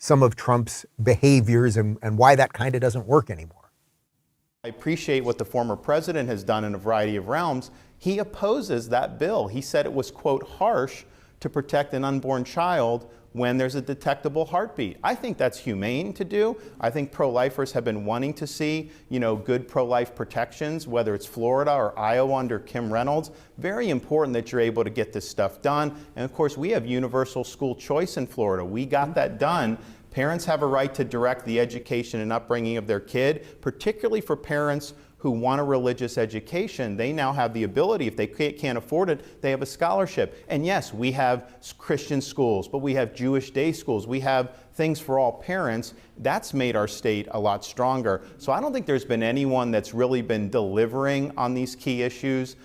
some of Trump's behaviors and why that kind of doesn't work anymore. I appreciate what the former president has done in a variety of realms. He opposes that bill. He said it was, quote, harsh to protect an unborn child when there's a detectable heartbeat. I think that's humane to do. I think pro-lifers have been wanting to see, good pro-life protections, whether it's Florida or Iowa under Kim Reynolds. Very important that you're able to get this stuff done. And of course, we have universal school choice in Florida. We got that done. Parents have a right to direct the education and upbringing of their kid, particularly for parents who want a religious education. They now have the ability, if they can't afford it, they have a scholarship. And yes, we have Christian schools, but we have Jewish day schools. We have things for all parents. That's made our state a lot stronger. So I don't think there's been anyone that's really been delivering on these key issues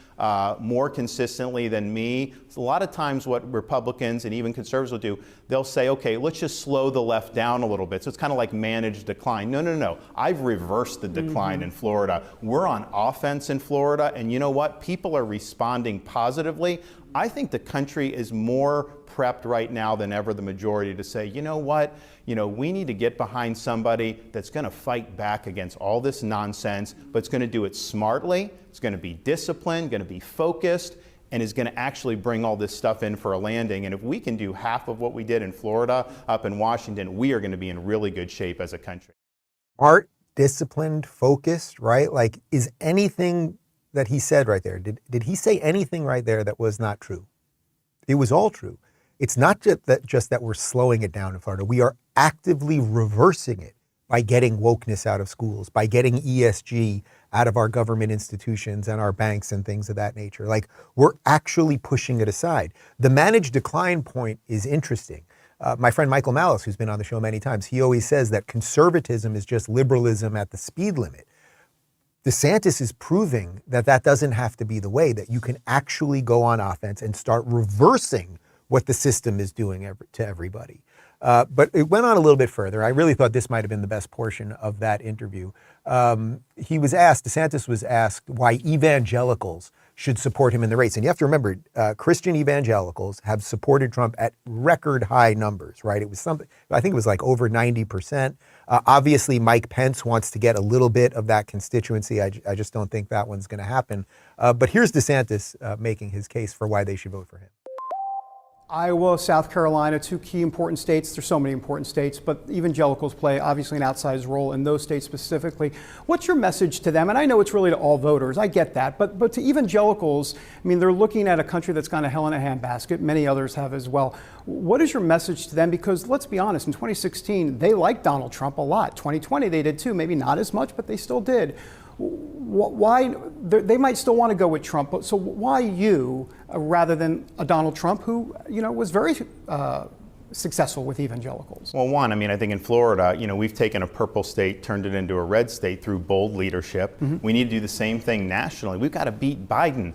more consistently than me. So a lot of times what Republicans and even conservatives will do, they'll say, okay, let's just slow the left down a little bit. So it's kind of like managed decline. No, no, no. I've reversed the decline in Florida. We're on offense in Florida, and you know what? People are responding positively. I think the country is more prepped right now than ever, the majority, to say, you know what? We need to get behind somebody that's going to fight back against all this nonsense, but it's going to do it smartly, it's going to be disciplined, going to be focused, and is going to actually bring all this stuff in for a landing. And if we can do half of what we did in Florida up in Washington, we are going to be in really good shape as a country. Smart, disciplined, focused, right? Like, is anything that he said right there, did he say anything right there that was not true? It was all true. It's not just that we're slowing it down in Florida. We are actively reversing it by getting wokeness out of schools, by getting ESG out of our government institutions and our banks and things of that nature. Like, we're actually pushing it aside. The managed decline point is interesting. My friend Michael Malice, who's been on the show many times, he always says that conservatism is just liberalism at the speed limit. DeSantis is proving that that doesn't have to be the way, that you can actually go on offense and start reversing what the system is doing to everybody. But it went on a little bit further. I really thought this might have been the best portion of that interview. DeSantis was asked why evangelicals should support him in the race. And you have to remember, Christian evangelicals have supported Trump at record high numbers, right? It was something, I think it was like over 90%. Obviously, Mike Pence wants to get a little bit of that constituency. I just don't think that one's going to happen. But here's DeSantis making his case for why they should vote for him. Iowa, South Carolina, two key important states. There's so many important states, but evangelicals play obviously an outsized role in those states specifically. What's your message to them? And I know it's really to all voters. I get that. But to evangelicals, I mean, they're looking at a country that's gone to hell in a handbasket. Many others have as well. What is your message to them? Because let's be honest, in 2016, they liked Donald Trump a lot. 2020, they did too. Maybe not as much, but they still did. Why they might still want to go with Trump, but so why you rather than a Donald Trump who was very successful with evangelicals? Well, one, I mean, I think in Florida, we've taken a purple state, turned it into a red state through bold leadership. We need to do the same thing nationally. We've got to beat Biden.